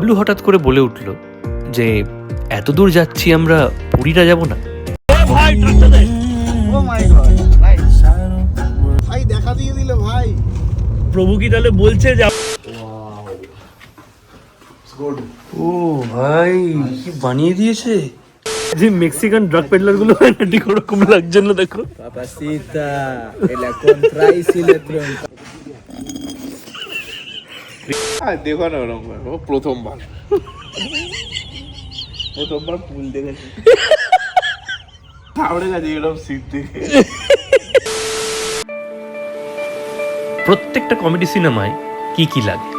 বাবলু হঠাৎ করে বলে উঠল যে এত দূর যাচ্ছি আমরা পুরীটা যাব না। ভাই ও মাই গড ভাই দেখা দিয়ে দিল ভাই। প্রভু কি তাহলে বলছে যে ও ভাই কি বানিয়ে দিয়েছে, যে মেক্সিকান ড্রাগ পেডলার গুলো হয় না ঠিক ওরকম লাগছে না। দেখো Papacita, el contra y si le trompa. দেখো না ওরকম ও প্রথমবার ফুল দেখেছি তাহলে গেছে এরকম সিট দেখে। প্রত্যেকটা কমেডি সিনেমায় কি কি লাগে,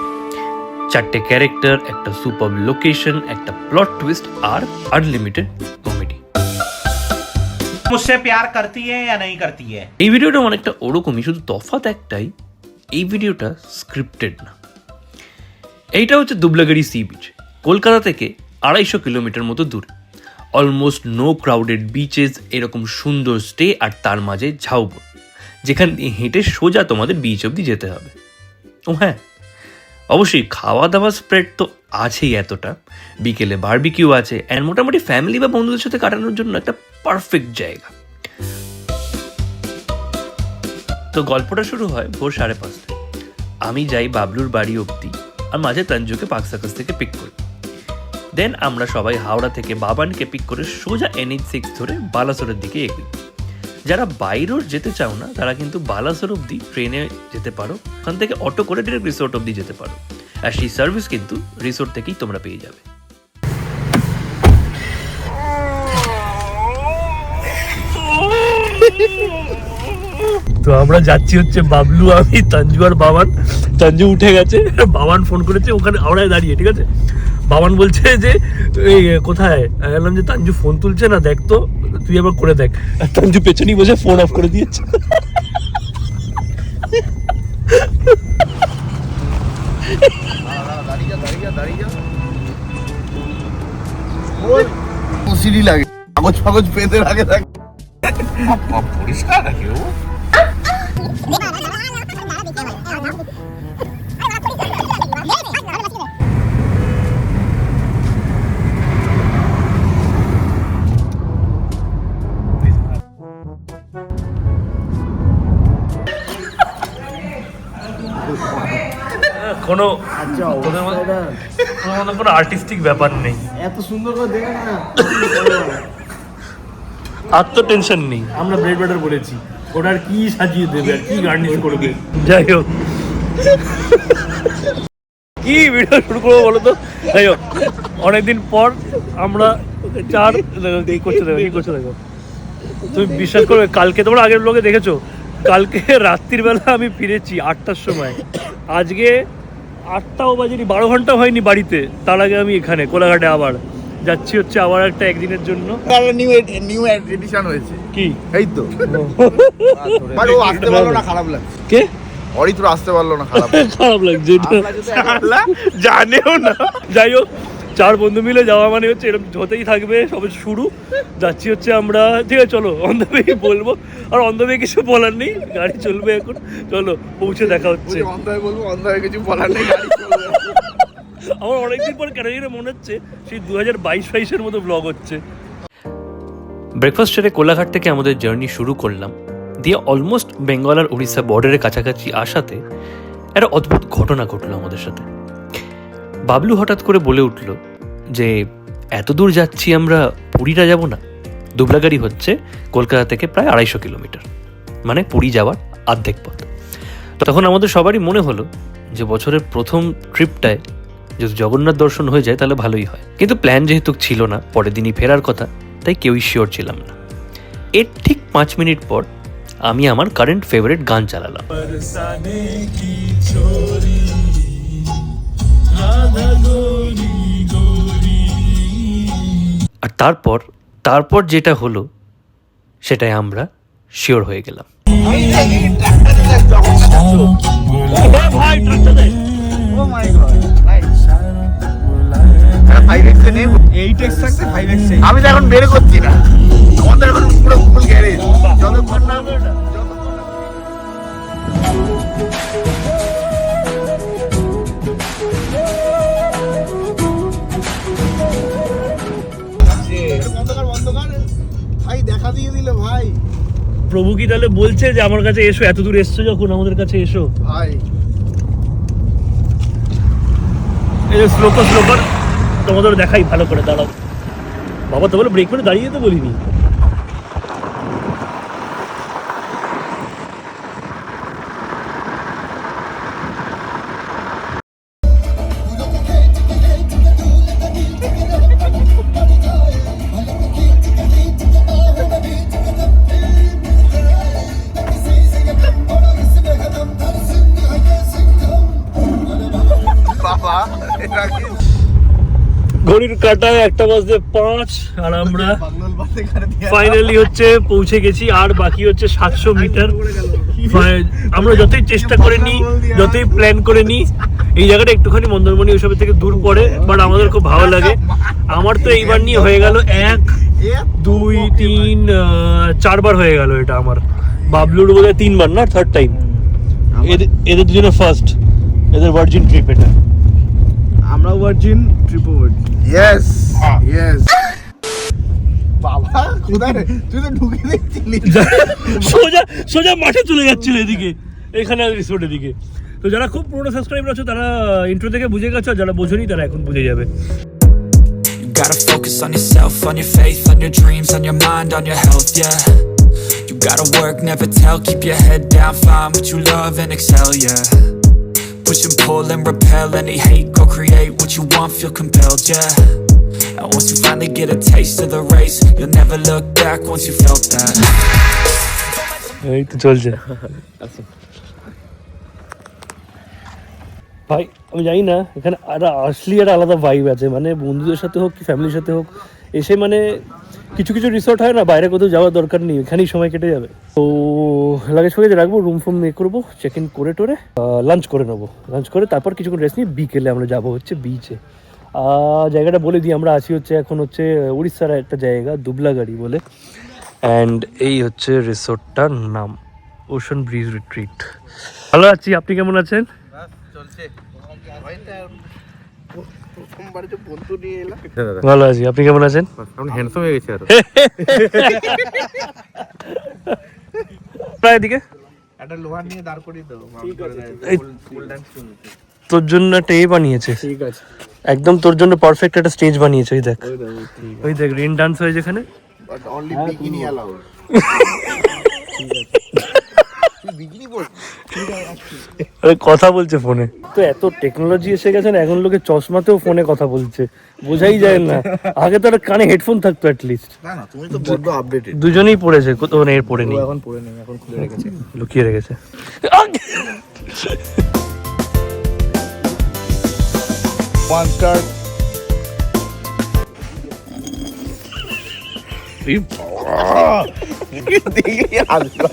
চারটে ক্যারেক্টার, একটা সুপার লোকেশন, একটা প্লট টুইস্ট আর আনলিমিটেড কমেডি। मुझसे प्यार करती है या नहीं करती है? এই ভিডিওটা অনেকটা ওরকমই, শুধু তফাৎ একটাই, এই ভিডিওটা স্ক্রিপ্টেড না। এইটা হচ্ছে দুবলাগাড়ি সি বিচ, কলকাতা থেকে 250 কিলোমিটার মতো দূরে। অলমোস্ট নো ক্রাউডেড বিচেস, এরকম সুন্দর স্টে, আর তার মাঝে ঝাউবন, যেখানে হেঁটে সোজা তোমাদের বিচ অব্দি যেতে হবে। ও হ্যাঁ, অবশ্যই খাওয়া দাওয়া স্প্রেড তো আছেই এতটা, বিকেলে বারবিকিউ আছে, অ্যান্ড মোটামুটি ফ্যামিলি বা বন্ধুদের সাথে কাটানোর জন্য একটা পারফেক্ট জায়গা। তো গল্পটা শুরু হয় ভোর 5:30টায়। আমি যাই বাবলুর বাড়ি অবধি, আর মাঝে তঞ্জুকে পার্ক সার্কাস থেকে পিক করি। দেন আমরা সবাই হাওড়া থেকে বাবানকে পিক করে সোজা NH6 ধরে বালাসোরের দিকে এগোই। যারা বাই রোড যেতে চাও না তারা কিন্তু বালাসোর অবধি ট্রেনে যেতে পারো, ওখান থেকে অটো করে ডিরেক্ট রিসোর্ট অবধি যেতে পারো, আর সেই সার্ভিস কিন্তু রিসোর্ট থেকেই তোমরা পেয়ে যাবে। তো আমরা যাচ্ছি হচ্ছে বাবলু, আমি, তঞ্জু আর বাবান। তঞ্জু উঠে গেছে, বাবান ফোন করেছে ওখানে হাওড়ায় দাঁড়িয়ে, ঠিক আছে। বাবান বলছে যে এই কোথায়, বললাম যে তঞ্জু ফোন তুলছে না, দেখ তো তুই আবার করে দেখ। তঞ্জু পেছনেই বসে ফোন অফ করে দিয়েছে। মুসিরি লাগে, কাগজ ফাগজ পেতে লাগে থাকে পরিষ্কার রাখে ও। কোনো কোনো আর্টিস্টিক ব্যাপার নেই, এত সুন্দর করে দেখে না। আর তো টেনশন নেই। আমরা ব্রেড বাটার বলেছি, ওটার কি সাজিয়ে দেবে আর কি গার্নিশ করবে। যাই হোক, কি ভিডিও শুরু করবো বলো তো। যাই হোক, অনেকদিন পর আমরা চার কি করছো দেখো। তুমি বিশ্বাস করবে, কালকে তোমরা আগের ব্লগে দেখেছো, কালকে রাত্রির বেলা আমি ফিরেছি 8টার সময়। আজকে 8টাও বাজেনি, 12 ঘন্টা হয়নি বাড়িতে, তার আগে আমি এখানে কোলাঘাটে আবার যাচ্ছি হচ্ছে আবার একটা একদিনের জন্য। নিউ এডিশন হয়েছে কি এই তো, বাট ও আসতে পারলো না, খারাপ লাগছে। কে অরিত্র আসতে পারলো না, খারাপ খারাপ লাগছে, জানেও না। যাই হোক, 4 বন্ধু মিলে যাওয়া মানে হচ্ছে এরকম হতেই থাকবে, সবে শুরু। যাচ্ছি হচ্ছে আমরা, ঠিক আছে চলো অন দ্য ওয়ে বলবো, আর অন দ্য ওয়ে কিছু বলার নেই, গাড়ি চলবে এখন, চলো পৌঁছে দেখা হচ্ছে। অন্ধায় বলবো, অন্ধায় কিছু বলার নেই, গাড়ি চলবে। আমার অনেকদিন পর কেন জানি মনে হচ্ছে সেই 2022-22-এর মতো ব্লগ হচ্ছে। ব্রেকফাস্ট সেরে কোলাঘাট থেকে আমাদের জার্নি শুরু করলাম, দিয়ে অলমোস্ট বেঙ্গল আর উড়িষ্যা বর্ডারের কাছাকাছি আসাতে একটা অদ্ভুত ঘটনা ঘটলো আমাদের সাথে। বাবলু হঠাৎ করে বলে উঠল যে এত দূর যাচ্ছি আমরা পুরীটা যাব না। দুবলাগাড়ি হচ্ছে কলকাতা থেকে প্রায় 250 কিলোমিটার, মানে পুরী যাওয়ার অর্ধেক পথ। তখন আমাদের সবারই মনে হলো যে বছরের প্রথম ট্রিপটায় যদি জগন্নাথ দর্শন হয়ে যায় তাহলে ভালোই হয়, কিন্তু প্ল্যান যেহেতু ছিল না, পরের দিনই ফেরার কথা, তাই কেউই শিওর ছিলাম না। এর ঠিক 5 মিনিট পর আমি আমার কারেন্ট ফেভারিট গান চালালাম। আর তারপর যেটা হলো সেটাই আমরা শিওর হয়ে গেলাম। আমি তো এখন বের করছি না, আমাদের এখন পুরো ফুল গ্যারেজ, যতক্ষণ না প্রভু কি তাহলে বলছে যে আমার কাছে এসো, এত দূর এসছো যখন আমাদের কাছে এসো? ভাই এই যে স্লোপার তোমাদের দেখাই ভালো করে, দাঁড়াও বাবা, তো বলে ব্রেক করে দাঁড়িয়ে তো বলিনি। বাবা এটা কি ঘড়ির কাঁটায় 1:05 আর আমরা বাংলাল বাসে করে দিয়া ফাইনালি হচ্ছে পৌঁছে গেছি। আর বাকি হচ্ছে 700 মিটার। আমরা যতই চেষ্টা করে নিই, যতই প্ল্যান করে নিই, এই জায়গাটা একটুখানি মন্দারমণি ওইসবের থেকে দূর পড়ে, বাট আমাদের খুব ভালো লাগে। আমার তো এইবার নিয়ে হয়ে গেল 1 2 3 4 বার হয়ে গেল এটা আমার। বাবলুর বোধহয় 3 বার না, থার্ড টাইম। এদের দুজনে ফার্স্ট, এদের ভার্জিন ট্রিপ এটা। আমরা ভার্জিন ট্রিপো ভার্জিন। ইয়েস ইয়েস বাবা কোথায় রে? তুই তো ঢুকে দেখছিলি। সোজা সোজা মাঠে চলে যাচ্ছিল এদিকে, এখানে রিসোর্টের দিকে। তো যারা খুব পুরনো সাবস্ক্রাইবার আছে তারা ইন্ট্রো থেকে বুঝে গেছে, আর যারা বোঝেনি তারা এখন বুঝে যাবে। You gotta focus on yourself, on your faith, on your dreams, on your mind, on your health, yeah. You gotta work, never tell, keep your head down, find what you love and excel, yeah. Push and pull and repel any hate, go create what you want, feel compelled, yeah. And once you finally get a taste of the race, you'll never look back once you felt that. এই তো চলছে ভাই। আমি জানি না এখানে আসলে একটা আলাদা ভাইব আছে, মানে বন্ধুদের সাথে হোক কি ফ্যামিলির সাথে হোক এসে, মানে কিছু কিছু রিসোর্ট হয় না, বাইরে কোথাও যাওয়ার দরকার নেই, এখানেই সময় কেটে যাবে। তো লাগেজ ফেগেজ রাখবো, রুম ফুম মেক করবো, চেক ইন করে টোরে লাঞ্চ করে নেবো। লাঞ্চ করে তারপর কিছুক্ষণ রেস্ট নিয়ে বিকেলে আমরা যাবো হচ্ছে বিচে। জায়গাটা বলে দিই, আমরা আছি হচ্ছে এখন হচ্ছে উড়িষ্যার একটা জায়গা দুবলাগাড়ি বলে, অ্যান্ড এই হচ্ছে রিসোর্টটার নাম ওশান ব্রিজ রিট্রিট। ভালো আছি, আপনি কেমন আছেন? চলছে ভাইটা প্রথমবার যে বন্ধু নিয়ে এলাম। ভালো আছি, আপনি কেমন আছেন? আপনি হ্যান্ডসাম হয়ে গেছে আর প্রায় এদিকে একটা লোহার নিয়ে দাঁড় করিয়ে দাও। ফুল ডান্স চলছে। তোর জন্য একটা বানিয়েছে, ঠিক আছে একদম তোর জন্য পারফেক্ট একটা স্টেজ বানিয়েছে। ওই দেখ, ওই দেখ রেন ডান্স হয় যেখানে। But only bikini allowed. তুই বিকিনি পর। আরে কথা বলছে ফোনে। তো এত টেকনোলজি এসে গেছে না, এখন লোকে চশমাতেও ফোনে কথা বলছে, বোঝাই যায় না। আগে তো একটা কানে হেডফোন থাকতো অ্যাটলিস্ট। না না তুমি তো বড্ড আপডেটেড। দুজনেই পড়েছে, কোথাও এর পড়ে নেই, এখন পড়ে নেই, এখন খুলে রেখেছে, লুকিয়ে রেখেছে। One star. দেখি আসলো।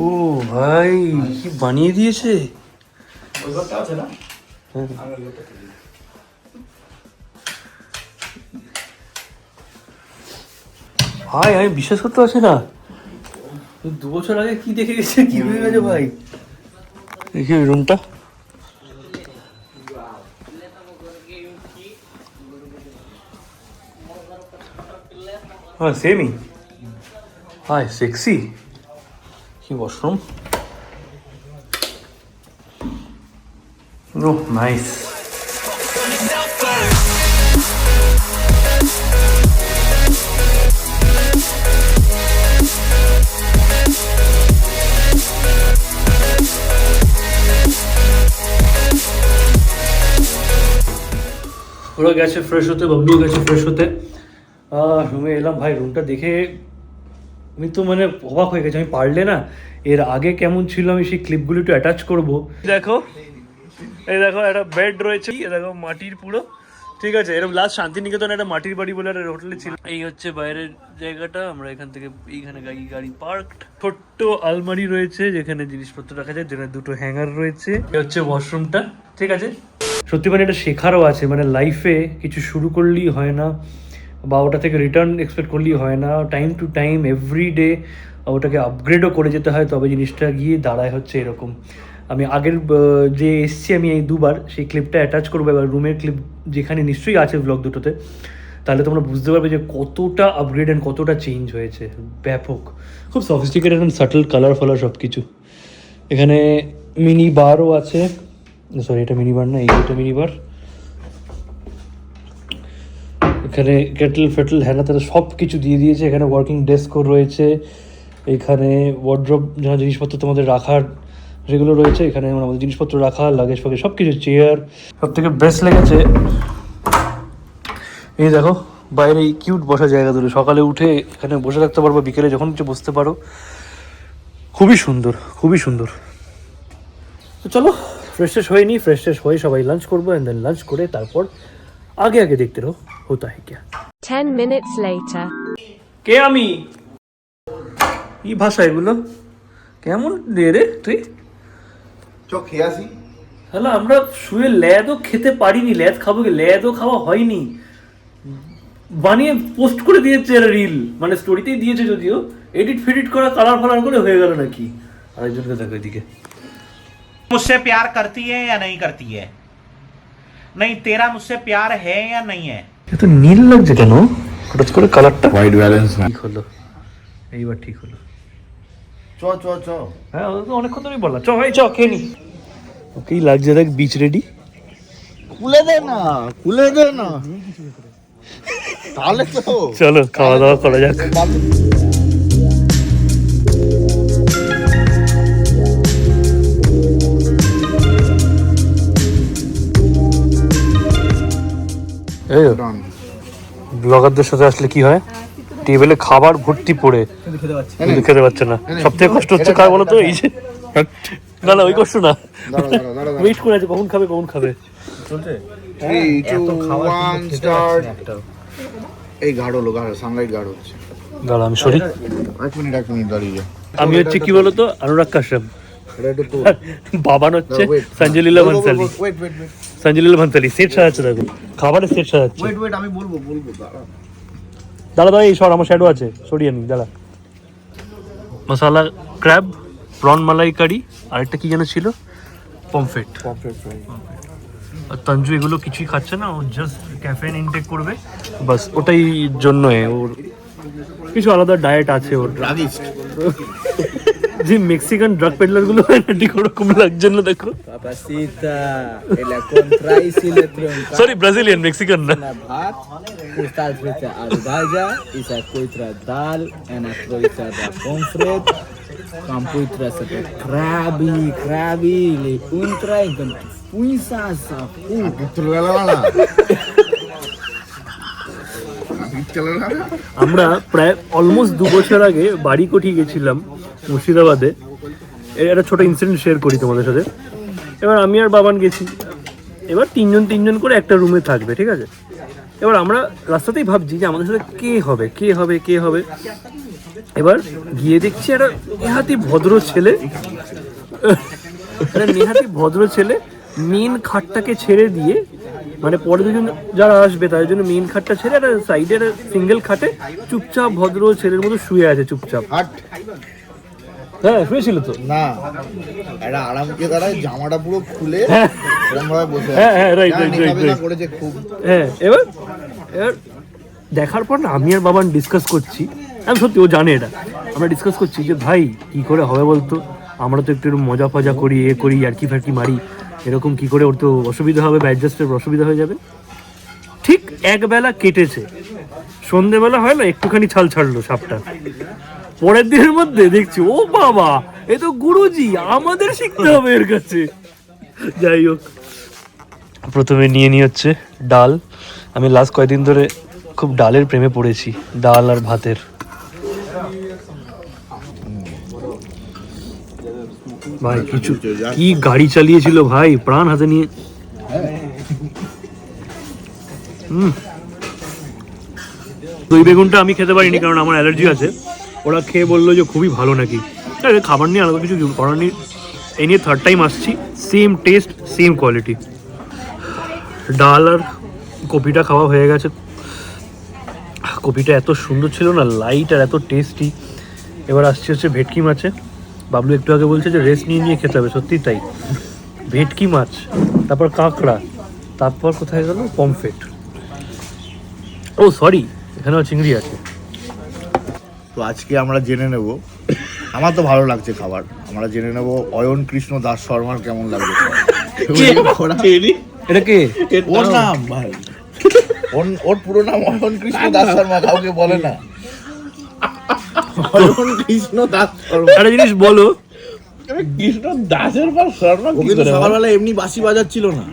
ও ভাই কি বানিয়ে দিয়েছে। ভাই আমি বিশ্বাস করতে পারছি না, 2 বছর আগে কি দেখে গেছে, কি হয়ে গেছে ভাই। দেখি ওই রুমটা, হ্যাঁ সেমই। হাই সেক্সি, কি ওয়াশরুম। ওহ নাইস। ওরা গেছে ফ্রেশ হতে, বাবলু গেছে ফ্রেশ হতে। রুমে এলাম ভাই, রুমটা দেখে আমি তো মানে অবাক হয়ে গেছি। আমি পারলে না এর আগে কেমন ছিল আমি সেই ক্লিপগুলো একটু অ্যাটাচ করবো। দেখো এই দেখো একটা বেড রয়েছে, দেখো মাটির পুরো, ঠিক আছে। এরকম লাস্ট শান্তিনিকেতন একটা মাটির বাড়ি বলে একটা হোটেলে ছিল। এই হচ্ছে বাইরের জায়গাটা, আমরা এখান থেকে এইখানে গাড়ি পার্কড। ছোট্ট আলমারি রয়েছে যেখানে জিনিসপত্র রাখা যায়, যেখানে 2টো হ্যাঙ্গার রয়েছে। এই হচ্ছে ওয়াশরুমটা, ঠিক আছে। সত্যি মানে এটা শেখারও আছে, মানে লাইফে কিছু শুরু করলেই হয় না, বা ওটা থেকে রিটার্ন এক্সপেক্ট করলেই হয় না। Time to time every day ওটাকে আপগ্রেডও করে যেতে হয়, তবে জিনিসটা গিয়ে দাঁড়ায় হচ্ছে এরকম। আমি আগের যে এসছি আমি এই দুবার সেই ক্লিপটা অ্যাটাচ করবো, এবার রুমের ক্লিপ যেখানে নিশ্চয়ই আছে ব্লগ দুটোতে, তাহলে তোমরা বুঝতে পারবে যে কতটা আপগ্রেড অ্যান্ড কতটা চেঞ্জ হয়েছে, ব্যাপক, খুব সফিস্টিকেটেড অ্যান্ড সাটল কালার ফালার সব কিছু। এখানে মিনি বারও আছে, সরি এটা মিনি বার না, এইটা মিনি বার। এখানে কেটল ফেটল হ্যানা তারা সব কিছু দিয়ে দিয়েছে। এখানে ওয়ার্কিং ডেস্কও রয়েছে, এখানে ওয়ার্ড্রপ যা জিনিসপত্র তোমাদের রাখার সেগুলো রয়েছে, এখানে আমাদের জিনিসপত্র রাখা, লাগেজ ফাগেজ সব কিছু, চেয়ার। সব থেকে বেস্ট লেগেছে এই দেখো বাইরে এই কিউট বসার জায়গা ধরে, সকালে উঠে এখানে বসে থাকতে পারবো, বিকেলে যখন কিছু বসতে পারো, খুবই সুন্দর, খুবই সুন্দর। তো চলো ফ্রেশ ট্রেশ হয়ে নিই, ফ্রেশ ট্রেশ হয়ে সবাই লাঞ্চ করবো, অ্যান্ড দেন লাঞ্চ করে তারপর আগে আগে দেখতে রো হতা হ্যায় ক্যা। 10 minutes later. কে আমি? কি ভাষা এগুলো? কেমন রে তুই? চল খেয়ে আসি। হ্যালো, আমরা শুয়ে ল্যাদও খেতে পারিনি, ল্যাদ খাবো কি? ল্যাদও খাওয়া হয়নি, বানিয়ে পোস্ট করে দিয়েছে এরা রিল, মানে স্টোরিতেই দিয়েছে যদিও, এডিট ফেডিট করা কালার ফালার করে হয়ে গেল নাকি। আরেকজনকে দেখো এদিকে। मुझसे प्यार करती है या नहीं करती है? नहीं, तेरा मुझसे प्यार है या नहीं है? এত নীল লাগছে কেন হঠাৎ করে কালারটা? হোয়াইট ব্যালেন্স না। ঠিক হলো, এইবার ঠিক হলো। চ চ চ। হ্যাঁ ও তো অনেকক্ষণ ধরেই বললাম, চ ভাই চ খেয়ে নি। ওকেই লাগছে দেখ, বিচ রেডি। খুলে দে না, খুলে দে না, তাহলে তো চলো খাওয়া দাওয়া করা যাক। এই ব্লগারদের সাথে আসলে কি হয়, টেবিলে খাবার ভর্তি পড়ে কিন্তু খেতে পাচ্ছে না। সব থেকে কষ্ট হচ্ছে কার বলো তো? এই যে না না ওই কষ্ট না, ওয়েট করে আছে কখন খাবে কখন খাবে। চলছে 3 2 1 স্টার্ট। এই গাঢ় হলো, গাঢ় সানলাইট গাঢ় হচ্ছে। দাঁড়া আমি সরি, এক মিনিট দাঁড়িয়ে যা। আমি হচ্ছে কি বলতো অনুরাগ কাশ্যপ, এটা একটু তো বাবান হচ্ছে সঞ্জয় লীলা বনসালি। ওয়েট সঞ্জয় লীলা বনসালি সেট সাজাচ্ছে, দেখো খাবারের সেট সাজাচ্ছে। ওয়েট আমি বলবো দাঁড়া। দাঁড়া এই সর, আমার শ্যাডো আছে, সরিয়ে নি দাঁড়া। মশালা ক্র্যাব, প্রন মালাই কারি, আরেকটা কি যেন ছিল, পমফ্রেট। আর তঞ্জু এগুলো কিছুই খাচ্ছে না, ও জাস্ট ক্যাফেইন ইনটেক করবে বাস, ওটাই জন্য ওর কিছু আলাদা ডায়েট আছে ওর। ড্রাগিস্ট যে মেক্সিকান ড্রাগ পেডলার গুলো হয় না, ঠিক ওরকম লাগছে না দেখো। Papacita, ela contrai si le tronca sorry Brazilian, Mexican না। na bhat, cristal frita arubaja, isa coitra dal, ena coitra da pomfret, campuitra sa crabby, le untra, enkan puisa sa pu. চলে গেল না চলে গেল। আমরা প্রায় অলমোস্ট 2 বছর আগে বাড়ি কোঠি গেছিলাম মুর্শিদাবাদে। একটা ছোট ইনসিডেন্ট শেয়ার করি তোমাদের সাথে। এবার আমি আর বাবান গেছি, এবার তিনজন করে একটা রুমে থাকবে, ঠিক আছে। এবার আমরা রাস্তাতেই ভাবছি যে আমাদের সাথে কে হবে। এবার গিয়ে দেখছি একটা নেহাতি ভদ্র ছেলে মেন খাটটাকে ছেড়ে দিয়ে, মানে পরে দুজন যারা আসবে তাদের জন্য মেন খাটটা ছেড়ে একটা সাইডে একটা সিঙ্গেল খাটে চুপচাপ ভদ্র ছেলের মতো শুয়ে আছে চুপচাপ। হাট হ্যাঁ শুয়েছিল তো না, এটা আরাম করে দাঁড়ায়, জামাটা পুরো খুলে এরকম ভাবে বসে আছে। হ্যাঁ রাইট করেছে খুব। হ্যাঁ এবার দেখার পর না আমি আর বাবান ডিসকাস করছি, আমি সত্যি ও জানে এটা, আমরা ডিসকাস করছি যে ভাই কি করে হবে বলতো, আমরা তো একটু মজা ফজা করি, করি আর কি ফারকি মারি, এরকম কি করে ওর তো অসুবিধা হবে, অ্যাডজাস্টের অসুবিধা হয়ে যাবে। ঠিক একবেলা কেটেছে, সন্ধেবেলা হয় না একটুখানি ছাল ছাড়লো সাপটা, পরের দিনের মধ্যে দেখছি ও বাবা এ তো গুরুজি, আমাদের শিখতে হবে এর কাছে। যাই হোক, প্রথমে নিয়ে হচ্ছে ডাল। আমি লাস্ট কয়েকদিন ধরে খুব ডালের প্রেমে পড়েছি, ডাল আর ভাতের। ভাই কিছু কি গাড়ি চালিয়েছিল ভাই, প্রাণ হাতে নিয়ে। দই বেগুনটা আমি খেতে পারিনি কারণ আমার অ্যালার্জি আছে, ওরা খেয়ে বললো যে খুবই ভালো নাকি। খাবার নিয়ে আলাদা কিছু করার নেই, এই নিয়ে থার্ড টাইম আসছি, সেম টেস্ট সেম কোয়ালিটি। ডাল আর কপিটা খাওয়া হয়ে গেছে, কপিটা এত সুন্দর ছিল না, লাইট আর এত টেস্টি। এবার আসছে হচ্ছে ভেটকি মাছে, বাবলু একটু আগে বলছে যে রেস্ট নিয়ে নিয়ে খেতে হবে, সত্যি তাই। ভেটকি মাছ, তারপর কাঁকড়া, তারপর কোথায় গেল পমফ্রেট, ও সরি এখানেও চিংড়ি আছে। তো আজকে আমরা জেনে নেব, আমার তো ভালো লাগছে খাবার, আমরা জেনে নেব অয়ন কৃষ্ণ দাস শর্মার কেমন লাগবে। এটা কে? ওর নাম ভাই, ওর পুরো নাম অয়ন কৃষ্ণ দাস শর্মা, কাউকে বলে না। অয়ন কৃষ্ণ দাস শর্মা। একটা জিনিস বলো, কৃষ্ণ দাসের পর শর্মা ও কিন্তু সকালবেলা এমনি বাসি বাজাচ্ছিল না।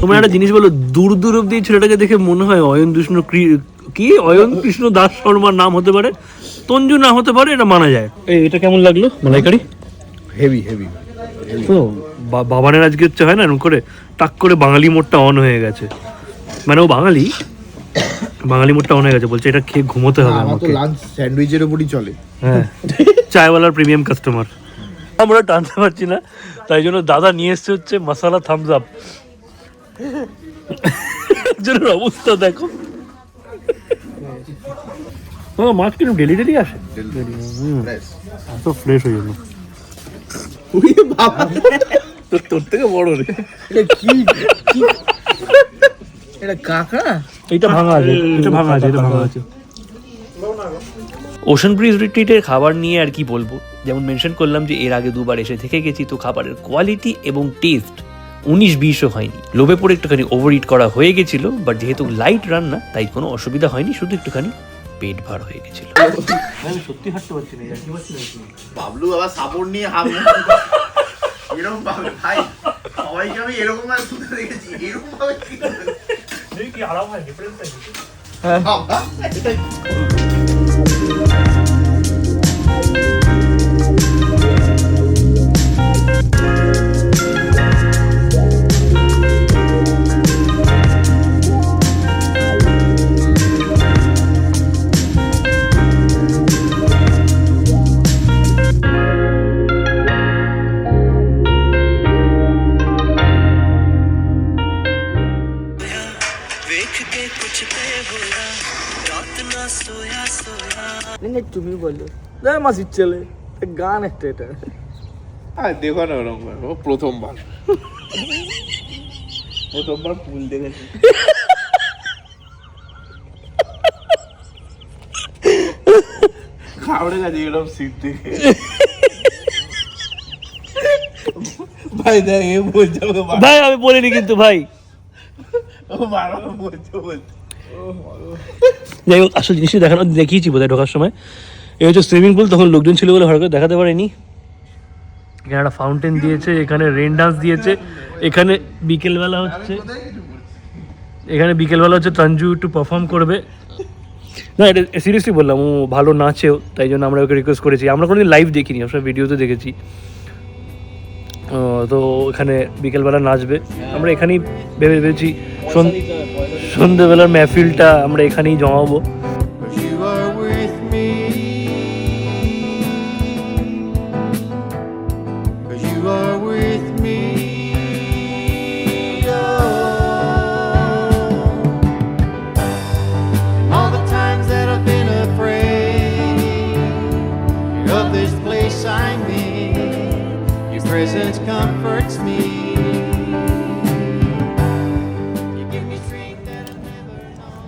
তোমরা একটা জিনিস বলো, দূর দূর অব্দি ছেলেটাকে দেখে মনে হয় অয়ন কৃষ্ণ দাস শর্মার নাম হতে পারে, তঞ্জু না হতে পারে, এটা মানা যায়। এটা কেমন লাগলো মালাইকারি? Heavy heavy. তো বাবানের আজকে হচ্ছে হয় না এরকম করে টাক করে বাঙালি মোড়টা অন হয়ে গেছে, মানে ও বাঙালি মোড়টা অন হয়ে গেছে, বলছে এটা খেয়ে ঘুমোতে হবে আমার তো আমাকে। লাঞ্চ স্যান্ডউইচের উপরই চলে। হ্যাঁ, চায়ওয়ালার প্রিমিয়াম কাস্টমার আমরা টানতে পারছি না, তাই জন্য দাদা নিয়ে এসছে হচ্ছে মশালা থামস আপ। একজনের অবস্থা দেখো। মাছ কিন্তু ডেলি আসে, এত ফ্রেশ হয়ে গেল। তোর থেকে বড় রে। এটা কাঁকড়া? এটা ভাঙা আছে, এটা ভাঙা আছে। ওশান ব্রিজ রিট্রিটের খাবার নিয়ে আর কি বলবো, যেমন মেনশন করলাম যে এর আগে দুবার এসে থেকে গেছি, তো খাবারের কোয়ালিটি এবং টেস্ট 19-20ও হয়নি। লোভে পড়ে একটুখানি ওভার ইট করা হয়ে গেছিল, বাট যেহেতু লাইট রান্না তাই কোনো অসুবিধা হয়নি, শুধু একটুখানি পেট ভার হয়ে গেছিল। সত্যি হাঁটতে পারছি না, বাবলু বাবা সাপোর্ট নিয়ে হামলে এরকম ভাবে ভাই, সবাইকে আমি এরকম ভাবে শুতে দেখেছি, এরকম ভাবে কি আরাম হয়, ডিফারেন্স আছে। তুমি বলো মাসির ছেলে গান একটা এটা। দেখো না ওরকম ভাবে, ও প্রথমবার ফুল দেখেছে। খাওয়ারে গেছে এরকম সিট থেকে। ভাই দেখ এ বলছে ভাই আমি বলিনি কিন্তু ভাই। যাই হোক, আসল জিনিসটা দেখিয়েছি বোধহয় ঢোকার সময়। এই হচ্ছে সুইমিং পুল, তখন লোকজন ছিল বলে ভালো করে দেখাতে পারেনি। এখানে একটা ফাউন্টেন দিয়েছে, এখানে রেন ডান্স দিয়েছে, এখানে বিকেলবেলা হচ্ছে তঞ্জু একটু পারফর্ম করবে। না এটা সিরিয়াসলি বললাম, ও ভালো নাচেও, তাই জন্য আমরা ওকে রিকোয়েস্ট করেছি। আমরা কোনোদিন লাইভ দেখিনি, আমরা ভিডিওতে দেখেছি। তো এখানে বিকেলবেলা নাচবে, আমরা এখানেই ভেবেছি সন্ধ্যেবেলার মেহফিলটা আমরা এখানেই জমাবো। Presence comforts me. You give me strength that I've never known.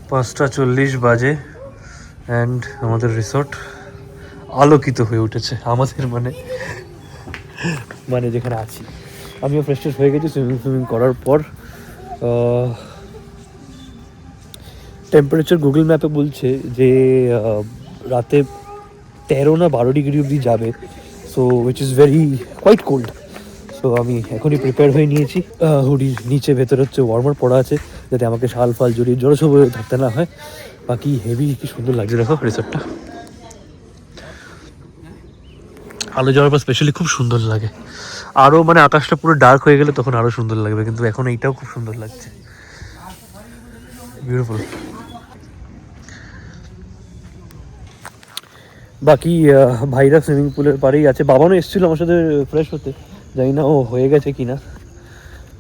5:40 বাজে অ্যান্ড আমাদের রিসর্ট আলোকিত হয়ে উঠেছে, আমাদের মানে যেখানে আছি। আমিও ফ্রেশ হয়ে গেছি সুইমিং করার পর। টেম্পারেচার গুগল ম্যাপে বলছে যে রাতে 13 না 12 ডিগ্রি অবধি যাবে, so which is quite cold. So আমি এখনই প্রিপেয়ার হয়ে নিয়েছি, হুডির নিচে ভেতরে হচ্ছে ওয়ার্মার পড়া আছে, যাতে আমাকে শাল ফাল জড়িয়ে জড়সব থাকতে না হয়। বাকি হেভি কি সুন্দর লাগছে দেখো রিসর্টটা, আলো যাওয়ার পর স্পেশালি খুব সুন্দর লাগে। আরও মানে আকাশটা পুরো ডার্ক হয়ে গেলে তখন আরও সুন্দর লাগবে, কিন্তু এখন এইটাও খুব সুন্দর লাগছে, বিউটিফুল। বাকি ভাইরা সুইমিং পুলের পাড়েই আছে, বাবানও এসেছিলো আমার সাথে ফ্রেশ হতে, জানি না ও হয়ে গেছে কি না।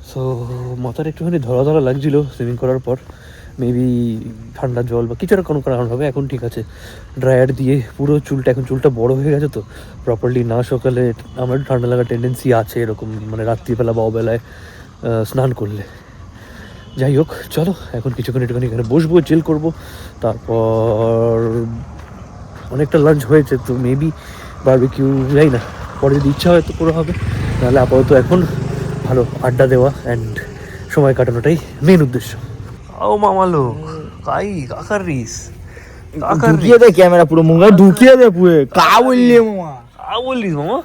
সো মাথার একটুখানি ধরা ধরা লাগছিল সুইমিং করার পর, মেবি ঠান্ডা জল বা কিছু একটা কোনো কারণ হবে। এখন ঠিক আছে, ড্রায়ার দিয়ে পুরো চুলটা, এখন চুলটা বড় হয়ে গেছে তো প্রপারলি না সকালে আমার ঠান্ডা লাগার টেন্ডেন্সি আছে এরকম, মানে রাত্রিবেলা বা অবেলায় স্নান করলে। যাই হোক, চলো এখন কিছুক্ষণ একটুখানি এখানে বসবো, চিল করবো, তারপর অনেকটা লাঞ্চ হয়েছে তো মেবি বারবিকিউ, যাই না, পরে যদি ইচ্ছা হয় তো পুরো হবে, নাহলে আপাতত এখন ভালো আড্ডা দেওয়া অ্যান্ড সময় কাটানোটাই মেন উদ্দেশ্য। ও মামা লোক কাই কাকার রিস, ঢুকিয়ে দে ক্যামেরা, পুরো মুখে ঢুকিয়ে দে পুরো। কা বললি মামা? কা বললিস মামা?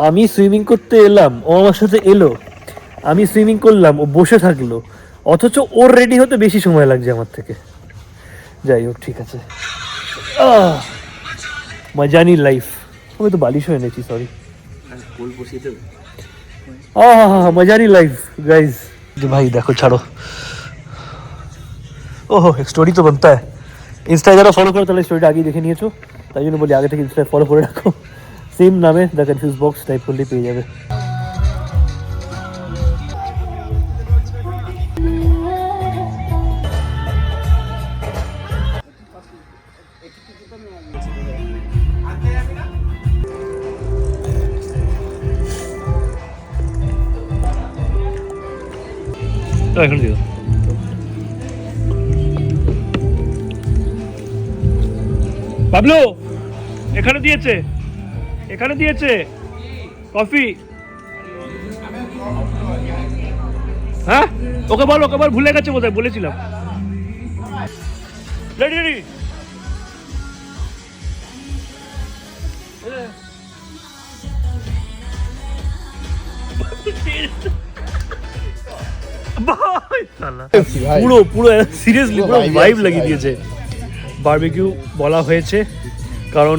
আমি সুইমিং করতে এলাম, ও আমার সাথে এলো, আমি সুইমিং করলাম, ও বসে থাকলো, অথচ ওর রেডি হতে বেশি সময় লাগছে আমার থেকে। যাই হোক, ঠিক আছে, মজানি লাইফ। আমি তো বালিশ হয়ে এনেছি, সরি। মজানি life guys. ভাই দেখো, ছাড়ো। ওহো, এক স্টোরি তো বানতা है। ইনস্টায় যারা ফলো করো তাহলে স্টোরিটা আগেই দেখে নিয়েছো, তাই জন্য বলি আগে থেকে ইনস্টায় ফলো করে রাখো। সেম নামে দ্য কনফিউজ বক্স টাইপ করলেই পেয়ে যাবে। এখন দিও বাবলু, এখানে দিয়েছে, এখানে দিয়েছে কফি। হ্যাঁ, ওকে বল, ওকে বল, ভুলে গেছে বোধহয়, বলেছিলাম। Ready ready. পুরো পুরো সিরিয়াসলি পুরো ভাইব লাগিয়ে দিয়েছে। বারবিকিউ বলা হয়েছে কারণ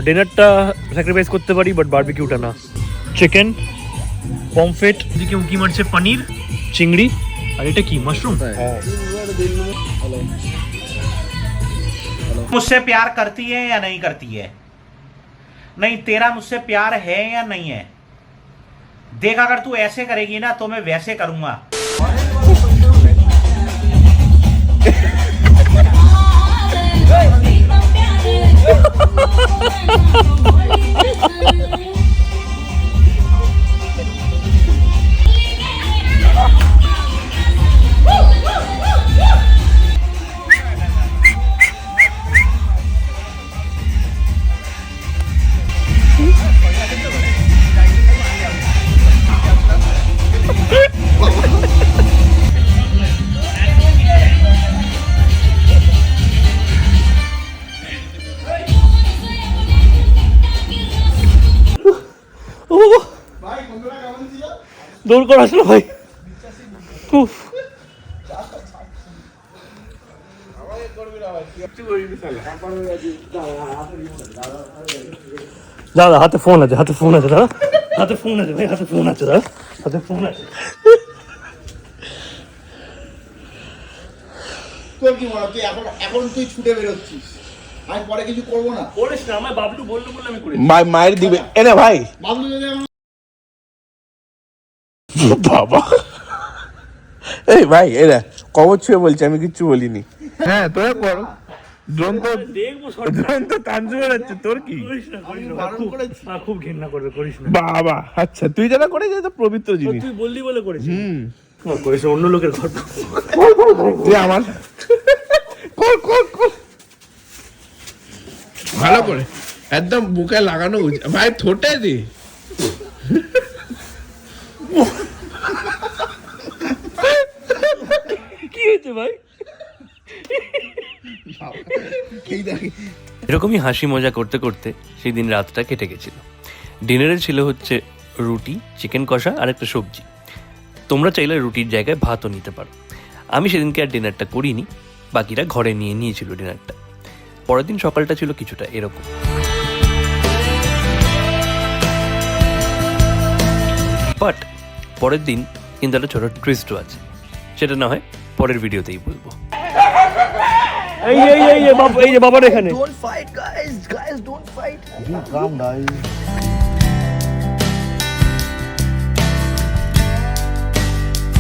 ডিনারটা স্যাক্রিফাইস করতে পারি, বাট বারবিকিউটা না। চিকেন, পমফ্রেট, এদিকে উঁকি মারছে পনির, চিংড়ি, আর এটা কি মাশরুম। मुझसे प्यार करती है या नहीं करती है? नहीं, तेरा मुझसे प्यार है या नहीं है? देख, अगर तू ऐसे करेगी ना तो मैं वैसे करूंगा। দৌড় করে আসলো ভাই। উফ, দাদা হাতে ফোন আছে, হাতে ফোন আছে, দাদা হাতে ফোন আছে, ভাই হাতে ফোন আছে, দাদা হাতে ফোন আছে। তোর কি মনে হয় তুই এখন তুই ছুটে বেরোচ্ছিস? আমি পরে কিছু করবো না। করিস না, আমার বাবলু বললো বলে আমি করি। মায়ের দিবে এনে ভাই বাবলু যদি এখন বাবা। এই ভাই এরা কবর ছুঁয়ে বলছে, আমি কিচ্ছু বলিনি। হ্যাঁ তোরা করো, ড্রোন তো দেখবো, ড্রোন তো তাঞ্জু বেড়াচ্ছে, তোর কি? করিস না, করিস না, খুব ঘেন্না করবে, করিস না। বাবা আচ্ছা, তুই যারা করে যে তো পবিত্র জিনিস। তুই বললি বলে করেছিস। করিস না, অন্য লোকের ঘর। তুই আমার কর কর কর ভালো করে একদম বুকে লাগানো উচিত ভাই, ঠোঁটে দি। কি হয়েছে ভাই? এরকমই হাসি মজা করতে করতে সেই দিন রাতটা কেটে গেছিল। ডিনারে ছিল হচ্ছে রুটি, চিকেন কষা আর একটা সবজি। তোমরা চাইলে রুটির জায়গায় ভাতও নিতে পারো। আমি সেদিনকে আর ডিনারটা করিনি, বাকিরা ঘরে নিয়ে নিয়েছিল ডিনারটা। পরের দিন সকালটা ছিল কিছুটা এরকম। বাট পরের দিন কিন্তু একটা ছোট টুইস্টও আছে, সেটা না হয় পরের ভিডিওতেই বলবো। এই এই এই এই যে বাবার এখানে। Don't fight, guys. Guys, don't fight. Calm down.